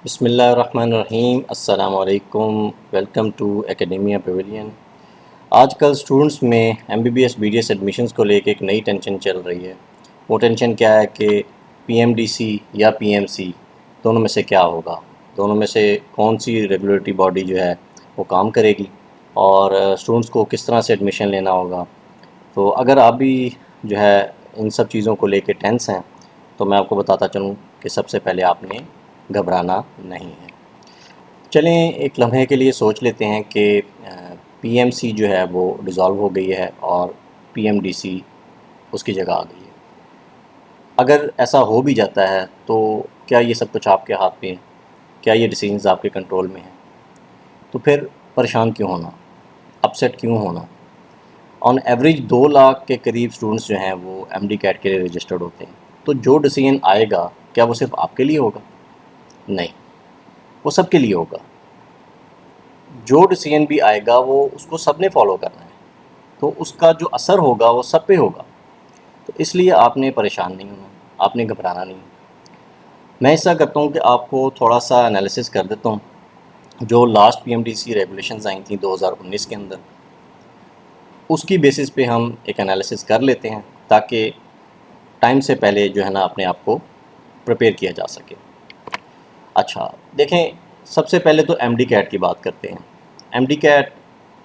بسم اللہ الرحمن الرحیم، السلام علیکم، ویلکم ٹو اکیڈیمیا پیویلین۔ آج کل اسٹوڈنٹس میں MBBS BDS ایڈمیشنز کو لے کے ایک نئی ٹینشن چل رہی ہے۔ وہ ٹینشن کیا ہے کہ PMDC یا PMC دونوں میں سے کیا ہوگا، دونوں میں سے کون سی ریگولیٹری باڈی جو ہے وہ کام کرے گی، اور اسٹوڈنٹس کو کس طرح سے ایڈمیشن لینا ہوگا۔ تو اگر آپ بھی جو ہے ان سب چیزوں کو لے کے ٹینس ہیں تو میں آپ کو بتاتا چلوں کہ سب سے پہلے آپ نے گھبرانا نہیں ہے۔ چلیں ایک لمحے کے لیے سوچ لیتے ہیں کہ PMC جو ہے وہ ڈیزالو ہو گئی ہے اور PMDC اس کی جگہ آ گئی ہے۔ اگر ایسا ہو بھی جاتا ہے تو کیا یہ سب کچھ آپ کے ہاتھ میں ہے؟ کیا یہ ڈیسیژنز آپ کے کنٹرول میں ہیں؟ تو پھر پریشان کیوں ہونا، اپسیٹ کیوں ہونا؟ آن ایوریج 2 لاکھ کے قریب اسٹوڈنٹس جو ہیں وہ MD CAT کے لیے رجسٹرڈ ہوتے ہیں۔ تو جو ڈیسیژن آئے گا کیا وہ صرف آپ کے لیے ہوگا؟ نہیں، وہ سب کے لیے ہوگا۔ جو ڈیسیژن بھی آئے گا وہ اس کو سب نے فالو کرنا ہے، تو اس کا جو اثر ہوگا وہ سب پہ ہوگا۔ تو اس لیے آپ نے پریشان نہیں ہونا، آپ نے گھبرانا نہیں۔ میں ایسا کرتا ہوں کہ آپ کو تھوڑا سا انالیسس کر دیتا ہوں جو لاسٹ PMDC ریگولیشنز آئی تھیں 2019 کے اندر، اس کی بیسس پہ ہم ایک انالیسس کر لیتے ہیں تاکہ ٹائم سے پہلے جو ہے نا اپنے آپ کو پریپیئر کیا جا سکے۔ اچھا دیکھیں، سب سے پہلے تو MD CAT کی بات کرتے ہیں۔ MD CAT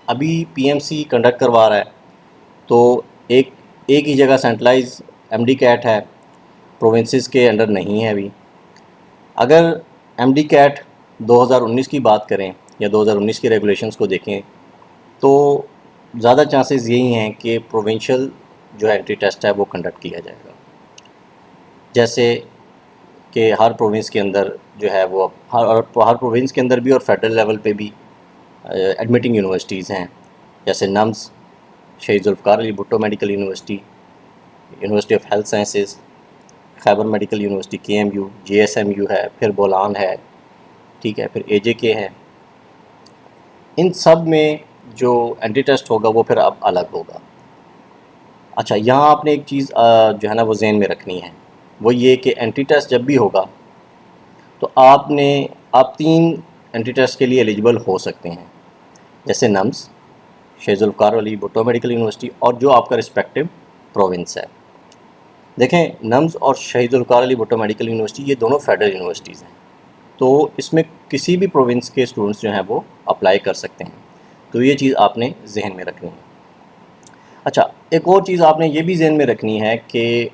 ابھی PMC کنڈکٹ کروا رہا ہے، تو ایک ہی جگہ سینٹرلائز MD CAT ہے، پروونسز کے انڈر نہیں ہے ابھی۔ اگر MD CAT 2019 کی بات کریں یا 2019 کے ریگولیشنز کو دیکھیں تو زیادہ چانسز یہی ہیں کہ پروونشل جو انٹری ٹیسٹ ہے وہ کنڈکٹ کیا جائے گا، جیسے کہ ہر پروونس کے اندر جو ہے وہ ہر پروونس کے اندر بھی اور فیڈرل لیول پہ بھی ایڈمیٹنگ یونیورسٹیز ہیں، جیسے NUMS, Shaheed Zulfiqar Ali Bhutto medical university, university of health sciences, Khyber medical university KMU، JSMU ہے، پھر بولان ہے، ٹھیک ہے، پھر AJK ہے۔ ان سب میں جو اینٹی ٹیسٹ ہوگا وہ پھر اب الگ ہوگا۔ اچھا، یہاں آپ نے ایک چیز جو ہے نا وہ ذہن میں رکھنی ہے، وہ یہ کہ اینٹی ٹیسٹ جب بھی ہوگا تو آپ 3 اینٹی ٹیسٹ کے لیے ایلیجبل ہو سکتے ہیں، جیسے NUMS, Shaheed Zulfiqar Ali Bhutto medical university اور جو آپ کا رسپیکٹو پروونس ہے۔ دیکھیں، نمز اور شہید ذوالفقار علی بھٹو میڈیکل یونیورسٹی یہ دونوں فیڈرل یونیورسٹیز ہیں، تو اس میں کسی بھی پروونس کے اسٹوڈنٹس جو ہیں وہ اپلائی کر سکتے ہیں، تو یہ چیز آپ نے ذہن میں رکھنی ہے۔ اچھا، ایک اور چیز آپ نے یہ بھی ذہن میں رکھنی ہے کہ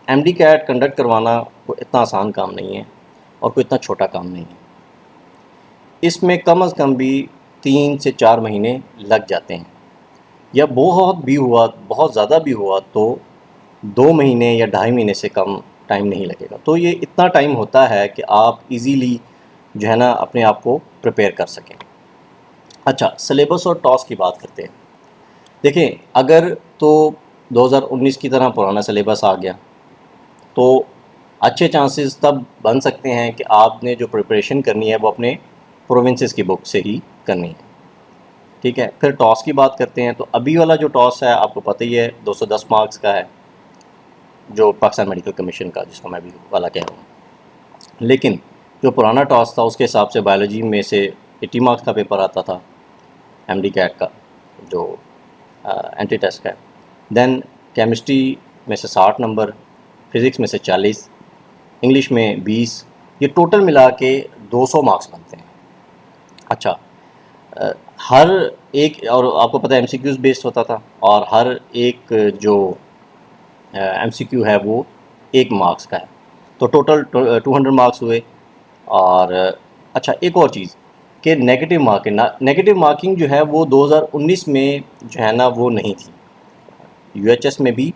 MD CAT کنڈکٹ کروانا کوئی اتنا آسان کام نہیں ہے اور کوئی اتنا چھوٹا کام نہیں ہے۔ اس میں کم از کم بھی 3 سے 4 مہینے لگ جاتے ہیں، یا بہت زیادہ بھی ہوا تو 2 مہینے یا 2.5 مہینے سے کم ٹائم نہیں لگے گا۔ تو یہ اتنا ٹائم ہوتا ہے کہ آپ ایزیلی جو ہے نا اپنے آپ کو پریپیئر کر سکیں۔ اچھا، سلیبس اور ٹاس کی بات کرتے ہیں۔ دیکھیں، اگر تو 2019 کی طرح پرانا سلیبس آ گیا تو اچھے چانسز تب بن سکتے ہیں کہ آپ نے جو پریپریشن کرنی ہے وہ اپنے پروونسز کی بک سے ہی کرنی ہے، ٹھیک ہے۔ پھر ٹاس کی بات کرتے ہیں، تو ابھی والا جو ٹاس ہے آپ کو پتہ ہی ہے 210 مارکس کا ہے، جو پاکستان میڈیکل کمیشن کا، جس کو میں بھی والا کہہ رہا ہوں۔ لیکن جو پرانا ٹاس تھا اس کے حساب سے بایولوجی میں سے 80 مارکس کا پیپر آتا تھا MD CAT کا، جو اینٹی ٹیسٹ کا ہے۔ دین کیمسٹری میں سے 60 نمبر، فزکس میں سے 40، انگلش میں 20، یہ ٹوٹل ملا کے 200 مارکس بنتے ہیں۔ اچھا، ہر ایک، اور آپ کو پتہ ہے MCQs بیسڈ ہوتا تھا، اور ہر ایک جو MCQ ہے وہ 1 مارکس کا ہے، تو ٹوٹل 200 مارکس ہوئے۔ اور اچھا، ایک اور چیز کہ نیگیٹو مارکنگ جو ہے وہ 2019 میں جو ہے نا وہ نہیں تھی۔ UHS میں بھی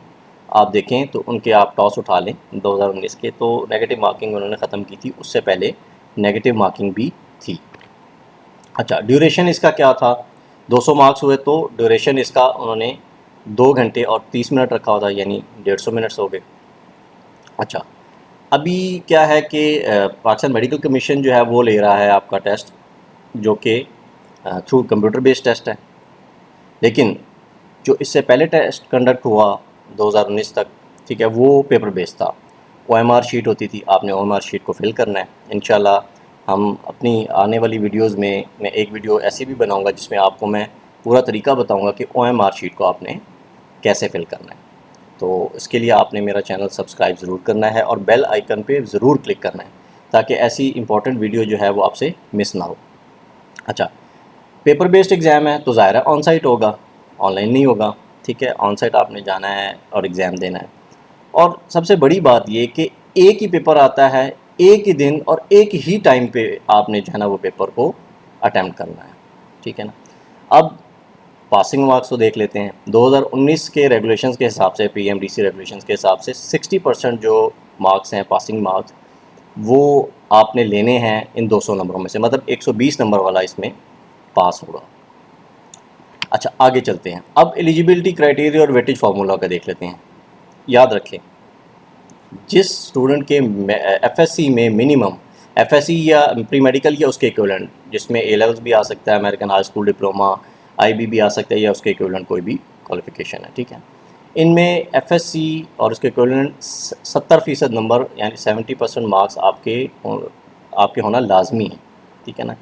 آپ دیکھیں تو ان کے آپ ٹاس اٹھا لیں 2019 کے، تو نیگیٹو مارکنگ انہوں نے ختم کی تھی، اس سے پہلے نیگیٹو مارکنگ بھی تھی۔ اچھا، ڈیوریشن اس کا کیا تھا؟ 200 مارکس ہوئے تو ڈیوریشن اس کا انہوں نے 2 گھنٹے اور 30 منٹ رکھا ہوتا، یعنی 150 منٹس ہو گئے۔ اچھا، ابھی کیا ہے کہ پاکستان میڈیکل کمیشن جو ہے وہ لے رہا ہے آپ کا ٹیسٹ، جو کہ تھرو کمپیوٹر بیسڈ ٹیسٹ ہے، لیکن جو اس سے پہلے ٹیسٹ کنڈکٹ ہوا 2019 تک، ٹھیک ہے، وہ پیپر بیس تھا۔ OMR شیٹ ہوتی تھی، آپ نے OMR شیٹ کو فل کرنا ہے۔ انشاءاللہ ہم اپنی آنے والی ویڈیوز میں ایک ویڈیو ایسی بھی بناؤں گا جس میں آپ کو میں پورا طریقہ بتاؤں گا کہ OMR شیٹ کو آپ نے کیسے فل کرنا ہے. تو اس کے لیے آپ نے میرا چینل سبسکرائب ضرور کرنا ہے اور بیل آئیکن پہ ضرور کلک کرنا ہے تاکہ ایسی امپورٹنٹ ویڈیو جو ہے وہ آپ سے مس نہ ہو. اچھا، پیپر بیسڈ ایگزام ہے تو ظاہر ہے آن سائٹ ہوگا، آن لائن نہیں ہوگا. ٹھیک ہے، آن سائٹ آپ نے جانا ہے اور ایگزام دینا ہے. اور سب سے بڑی بات یہ کہ ایک ہی پیپر آتا ہے، ایک ہی دن اور ایک ہی ٹائم پہ آپ نے جو ہے نا وہ پیپر کو اٹیمپٹ کرنا ہے. ٹھیک ہے نا. اب پاسنگ مارکس کو دیکھ لیتے ہیں. 2019 کے ریگولیشنز کے حساب سے، PMDC ریگولیشنز کے حساب سے 60% جو مارکس ہیں پاسنگ مارکس وہ آپ نے لینے ہیں ان 200 نمبروں میں سے، مطلب 120 نمبر والا اس میں پاس ہوگا. اچھا آگے چلتے ہیں. اب ایلیجیبلٹی کرائٹیریا اور ویٹیج فارمولا کا دیکھ لیتے ہیں. یاد رکھیں جس اسٹوڈنٹ کے FSC میں منیمم FSC یا پری میڈیکل یا اس کے ایکویولنٹ، جس میں A لیولز بھی آ سکتا ہے، American high school diploma, IB بھی آ سکتا ہے یا اس کے ایکویولنٹ کوئی بھی کوالیفیکیشن ہے. ٹھیک ہے، ان میں FSC اور اس کے ایکویولنٹ 70% نمبر یعنی 70% مارکس آپ کے ہونا لازمی ہے. ٹھیک ہے نا.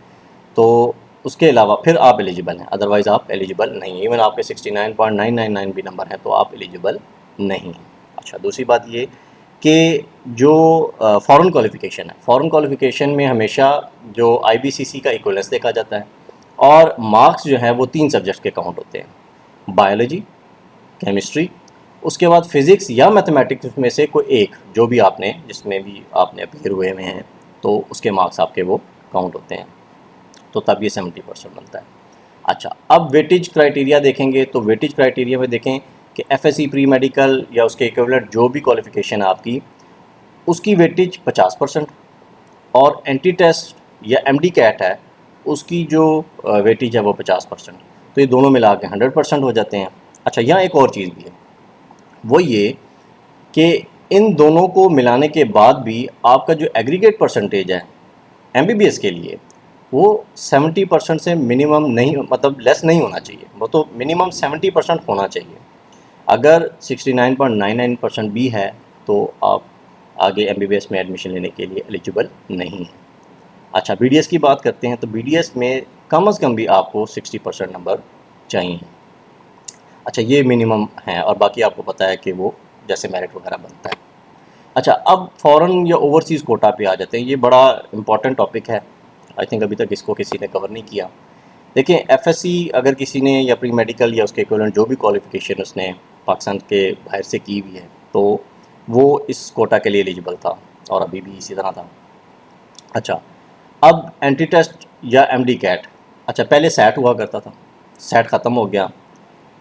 تو اس کے علاوہ پھر آپ ایلیجیبل ہیں، ادروائز آپ ایلیجیبل نہیں ہیں. ایون آپ کے 69.999 بھی نمبر ہے تو آپ ایلیجیبل نہیں ہیں. اچھا، دوسری بات یہ کہ جو فارن کوالیفیکیشن ہے، فارن کوالیفیکیشن میں ہمیشہ جو IBCC کا ایکویلنس دیکھا جاتا ہے اور مارکس جو ہیں وہ 3 سبجیکٹ کے کاؤنٹ ہوتے ہیں: بایولوجی، کیمسٹری، اس کے بعد فزکس یا میتھمیٹکس میں سے کوئی ایک جو بھی آپ نے جس میں بھی آپ نے اپیئر ہوئے ہیں تو اس کے مارکس آپ کے وہ کاؤنٹ ہوتے ہیں. تو تب یہ 70% بنتا ہے. اچھا، اب ویٹیج کرائٹیریا دیکھیں گے تو ویٹیج کرائٹیریا میں دیکھیں کہ FSC پری میڈیکل یا اس کے ایکویولنٹ جو بھی کوالیفیکیشن ہے آپ کی، اس کی ویٹیج 50%، اور اینٹی ٹیسٹ یا MD کیٹ ہے اس کی جو ویٹیج ہے وہ 50%. تو یہ دونوں ملا کے 100% ہو جاتے ہیں. اچھا، یہاں ایک اور چیز بھی ہے، وہ یہ کہ ان دونوں کو ملانے کے بعد بھی آپ کا جو ایگریگیٹ پرسنٹیج ہے MBBS کے لیے وہ 70% سے منیمم نہیں، مطلب لیس نہیں ہونا چاہیے، وہ تو منیمم 70% ہونا چاہیے. اگر 69.99% بھی ہے تو آپ آگے MBBS میں ایڈمیشن لینے کے لیے ایلیجیبل نہیں ہیں. اچھا، BDS کی بات کرتے ہیں تو BDS میں کم از کم بھی آپ کو 60% نمبر چاہیے. اچھا، یہ منیمم ہیں اور باقی آپ کو پتہ ہے کہ وہ جیسے میرٹ وغیرہ بنتا ہے. اچھا، اب فورن یا اوورسیز کوٹا پہ آ جاتے ہیں. یہ بڑا امپورٹنٹ ٹاپک ہے، آئی تھنک ابھی تک اس کو کسی نے کور نہیں کیا. دیکھیں FSC اگر کسی نے یا پری میڈیکل یا اس کے ایکویولنٹ جو بھی کوالیفیکیشن اس نے پاکستان کے باہر سے کی ہوئی ہے تو وہ اس کوٹا کے لیے ایلیجیبل تھا اور ابھی بھی اسی طرح تھا. اچھا، اب اینٹی ٹیسٹ یا MD کیٹ، اچھا پہلے سیٹ ہوا کرتا تھا، سیٹ ختم ہو گیا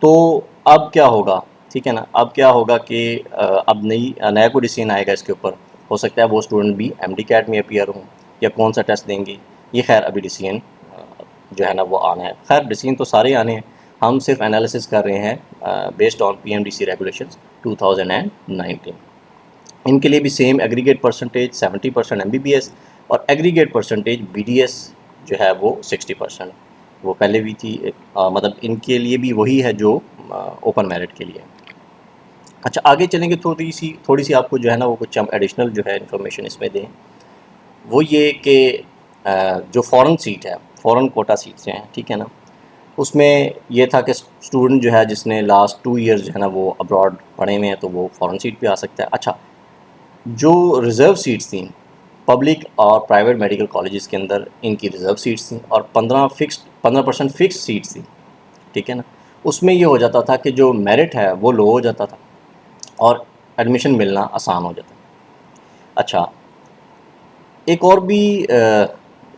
تو اب کیا ہوگا؟ ٹھیک ہے نا. اب کیا ہوگا کہ اب نیا کوئی ڈیسیژن آئے گا اس کے اوپر. ہو سکتا ہے وہ اسٹوڈنٹ بھی MD کیٹ میں اپیئر ہوں یا کون سا ٹیسٹ دیں گے، یہ خیر ابھی ڈیسیژن جو ہے نا وہ آنا ہے. خیر ڈیسیژن تو سارے آنے ہیں، ہم صرف انالیسس کر رہے ہیں بیسڈ آن PMDC ریگولیشنز 2019. ان کے لیے بھی سیم ایگریگیٹ پرسنٹیج 70% MBBS اور ایگریگیٹ پرسنٹیج BDS جو ہے وہ 60%. وہ پہلے بھی تھی، مطلب ان کے لیے بھی وہی ہے جو اوپن میرٹ کے لیے. اچھا آگے چلیں گے، تھوڑی سی آپ کو جو ہے نا وہ کچھ ہم ایڈیشنل جو ہے انفارمیشن اس میں دیں. وہ یہ کہ جو فورن سیٹ ہے، فورن کوٹا سیٹس ہیں، ٹھیک ہے نا، اس میں یہ تھا کہ اسٹوڈنٹ جو ہے جس نے لاسٹ 2 ایئرز جو ہے نا وہ ابراڈ پڑھے ہوئے ہیں تو وہ فورن سیٹ پہ آ سکتا ہے. اچھا، جو ریزرو سیٹس تھیں پبلک اور پرائیویٹ میڈیکل کالجز کے اندر، ان کی ریزرو سیٹس تھیں اور 15% فکس سیٹس تھیں. ٹھیک ہے نا. اس میں یہ ہو جاتا تھا کہ جو میرٹ ہے وہ لو ہو جاتا تھا اور ایڈمیشن ملنا آسان ہو جاتا. اچھا، ایک اور بھی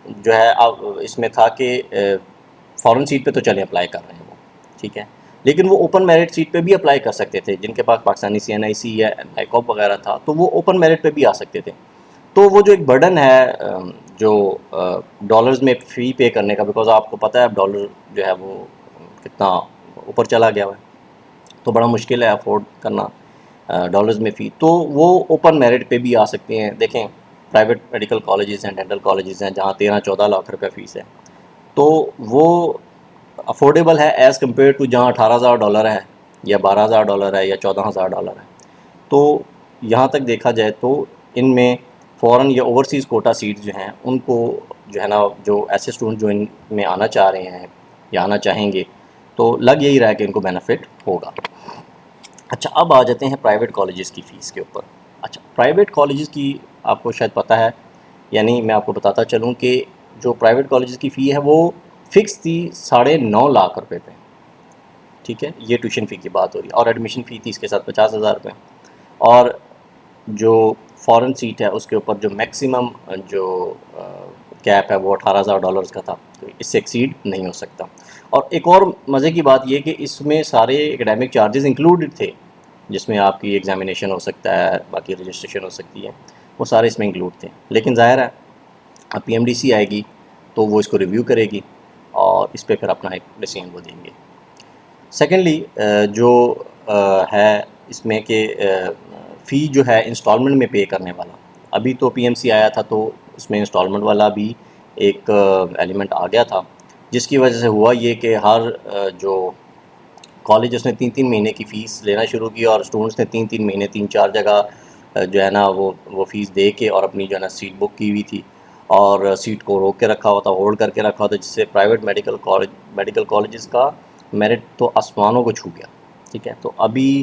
جو ہے اب اس میں تھا کہ فورن سیٹ پہ تو چلیں اپلائی کر رہے ہیں وہ، ٹھیک ہے، لیکن وہ اوپن میرٹ سیٹ پہ بھی اپلائی کر سکتے تھے. جن کے پاس پاکستانی CNIC یا NICOP وغیرہ تھا تو وہ اوپن میرٹ پہ بھی آ سکتے تھے. تو وہ جو ایک برڈن ہے جو ڈالرز میں فی پے کرنے کا، بیکاز آپ کو پتہ ہے اب ڈالر جو ہے وہ کتنا اوپر چلا گیا ہوا ہے تو بڑا مشکل ہے افورڈ کرنا ڈالرز میں فی. تو وہ اوپن میرٹ پہ بھی آ سکتے ہیں. دیکھیں پرائیویٹ میڈیکل کالجز ہیں، ڈینٹل کالجز ہیں جہاں 13-14 لاکھ روپے فیس ہے تو وہ افورڈیبل ہے ایز کمپیئر ٹو جہاں $18,000 ہے یا $12,000 ہے یا $14,000 ہے. تو یہاں تک دیکھا جائے تو ان میں فورن یا اوورسیز کوٹا سیٹس جو ہیں ان کو جو ہے نا جو ایسے اسٹوڈنٹ جو ان میں آنا چاہ رہے ہیں یا آنا چاہیں گے تو لگ یہی رہا ہے کہ ان کو بینیفٹ ہوگا۔ اچھا، اب آ جاتے ہیں پرائیویٹ کالجز کی فیس کے اوپر۔ اچھا، پرائیویٹ کالجز کی آپ کو شاید پتہ ہے، یعنی میں آپ کو بتاتا چلوں کہ جو پرائیویٹ کالجز کی فی ہے وہ فکس تھی 9.5 لاکھ روپے پہ، ٹھیک ہے، یہ ٹیوشن فی کی بات ہو رہی ہے، اور ایڈمیشن فی تھی اس کے ساتھ 50,000 روپے، اور جو فورن سیٹ ہے اس کے اوپر جو میکسیمم جو کیپ ہے وہ $18,000 کا تھا، تو اس سے ایکسیڈ نہیں ہو سکتا۔ اور ایک اور مزے کی بات یہ کہ اس میں سارے اکیڈیمک چارجز انکلوڈڈ تھے، جس میں آپ کی ایگزامینیشن ہو سکتا ہے، باقی رجسٹریشن ہو سکتی ہے، وہ سارے اس میں انکلوڈ تھے۔ لیکن ظاہر ہے اب پی ایم ڈی سی آئے گی تو وہ اس کو ریویو کرے گی اور اس پہ پھر اپنا ایک ڈیسیژن وہ دیں گے۔ سیکنڈلی جو ہے اس میں کہ فی جو ہے انسٹالمنٹ میں پے کرنے والا، ابھی تو پی ایم سی آیا تھا تو اس میں انسٹالمنٹ والا بھی ایک ایلیمنٹ آ گیا تھا، جس کی وجہ سے ہوا یہ کہ ہر جو کالج اس نے 3 مہینے کی فیس لینا شروع کی، اور اسٹوڈنٹس نے 3 مہینے 4 جگہ جو ہے نا وہ فیس دے کے اور اپنی جو ہے نا سیٹ بک کی ہوئی تھی، اور سیٹ کو روک کے رکھا ہوا تھا، ہولڈ کر کے رکھا ہوا تھا، جس سے پرائیویٹ میڈیکل کالجز کا میرٹ تو آسمانوں کو چھو گیا، ٹھیک ہے۔ تو ابھی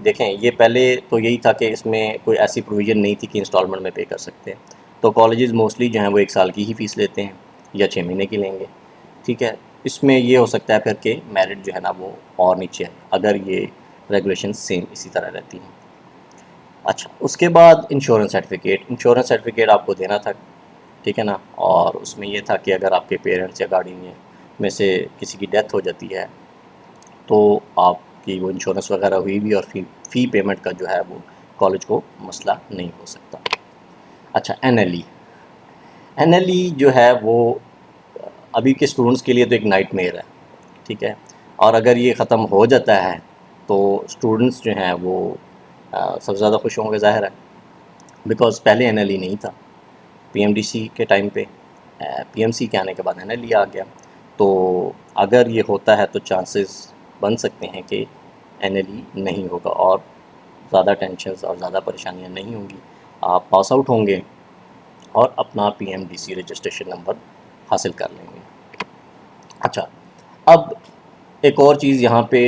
دیکھیں، یہ پہلے تو یہی تھا کہ اس میں کوئی ایسی پروویژن نہیں تھی کہ انسٹالمنٹ میں پے کر سکتے ہیں، تو کالجز موسٹلی جو ہیں وہ 1 سال کی ہی فیس لیتے ہیں یا 6 مہینے کی لیں گے، ٹھیک ہے۔ اس میں یہ ہو سکتا ہے پھر کہ میرٹ جو ہے نا وہ اور نیچے ہے اگر یہ ریگولیشن سیم اسی طرح رہتی ہیں۔ اچھا، اس کے بعد انشورنس سرٹیفکیٹ آپ کو دینا تھا، ٹھیک ہے نا، اور اس میں یہ تھا کہ اگر آپ کے پیرنٹس یا گارڈین میں سے کسی کی ڈیتھ ہو جاتی ہے تو آپ کی وہ انشورنس وغیرہ ہوئی بھی، اور فی پیمنٹ کا جو ہے وہ کالج کو مسئلہ نہیں ہو سکتا۔ اچھا، این ایل ای جو ہے وہ ابھی کے اسٹوڈنٹس کے لیے تو ایک نائٹ میئر ہے، ٹھیک ہے، اور اگر یہ ختم ہو جاتا ہے تو اسٹوڈنٹس جو ہیں وہ سب سے زیادہ خوش ہوں گے، ظاہر ہے، بیکاز پہلے این ایل ای نہیں تھا، پی ایم ڈی سی کے ٹائم پہ، پی ایم سی کے آنے کے بعد این ایل ای آ گیا، تو اگر یہ ہوتا ہے تو چانسز بن سکتے ہیں کہ این ایل ای نہیں ہوگا اور زیادہ ٹینشنز اور زیادہ پریشانیاں نہیں ہوں گی، آپ پاس آؤٹ ہوں گے اور اپنا P M D C registration number حاصل کر لیں گے۔ اچھا، اب ایک اور چیز یہاں پہ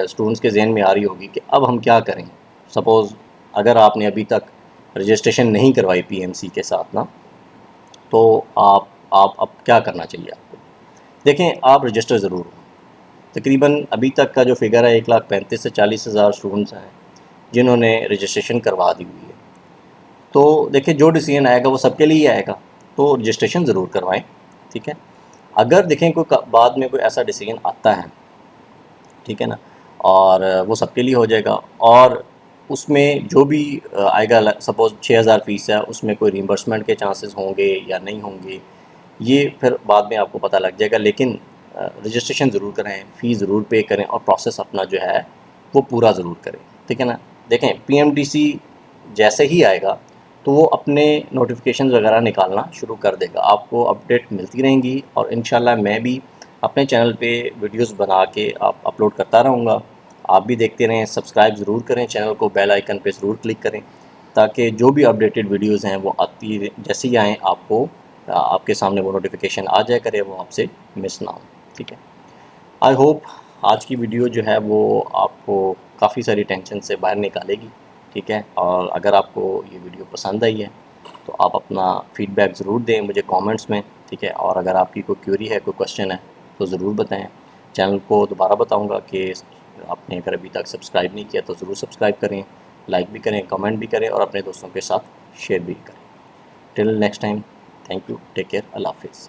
اسٹوڈنٹس کے ذہن میں آ رہی ہوگی کہ اب ہم کیا کریں، سپوز اگر آپ نے ابھی تک رجسٹریشن نہیں کروائی پی ایم سی کے ساتھ نا، تو آپ اب کیا کرنا چاہیے آپ کو؟ دیکھیں، آپ رجسٹر ضرور ہوں، تقریباً ابھی تک کا جو فگر ہے 1,35,000 سے 40,000 اسٹوڈنٹس ہیں جنہوں نے رجسٹریشن کروا دی ہوئی ہے، تو دیکھیں جو ڈیسیژن آئے گا وہ سب کے لیے ہی آئے گا، تو رجسٹریشن ضرور کروائیں، ٹھیک ہے۔ اگر دیکھیں کوئی بعد میں کوئی ایسا ڈیسیژن آتا ہے، ٹھیک ہے نا، اور وہ سب کے لیے ہو جائے گا، اور اس میں جو بھی آئے گا، سپوز 6,000 فیس ہے، اس میں کوئی ریمبرسمنٹ کے چانسز ہوں گے یا نہیں ہوں گے، یہ پھر بعد میں آپ کو پتہ لگ جائے گا، لیکن رجسٹریشن ضرور کریں، فی ضرور پے کریں، اور پروسیس اپنا جو ہے وہ پورا ضرور کریں، ٹھیک ہے نا۔ دیکھیں، پی ایم ڈی سی جیسے ہی آئے گا تو وہ اپنے نوٹیفیکیشنز وغیرہ نکالنا شروع کر دے گا، آپ کو اپڈیٹ ملتی رہیں گی، اور انشاءاللہ میں بھی اپنے چینل پہ ویڈیوز بنا کے اپلوڈ کرتا رہوں گا، آپ بھی دیکھتے رہیں، سبسکرائب ضرور کریں چینل کو، بیل آئیکن پہ ضرور کلک کریں، تاکہ جو بھی اپڈیٹڈ ویڈیوز ہیں وہ آتی جیسے ہی آئیں آپ کے سامنے وہ نوٹیفیکیشن آ جائے کرے، وہ آپ سے مس نہ ہو، ٹھیک ہے۔ آئی ہوپ آج کی ویڈیو جو ہے وہ آپ کو کافی ساری ٹینشن سے باہر نکالے گی، ٹھیک ہے، اور اگر آپ کو یہ ویڈیو پسند آئی ہے تو آپ اپنا فیڈ بیک ضرور دیں مجھے کامنٹس میں، ٹھیک ہے، اور اگر آپ کی کوئی کیوری ہے، کوئی کوشچن ہے تو ضرور بتائیں۔ چینل کو دوبارہ بتاؤں گا کہ آپ نے اگر ابھی تک سبسکرائب نہیں کیا تو ضرور سبسکرائب کریں، لائک بھی کریں، کمنٹ بھی کریں، اور اپنے دوستوں کے ساتھ شیئر بھی کریں۔ Till next time, thank you, take care, Allah حافظ۔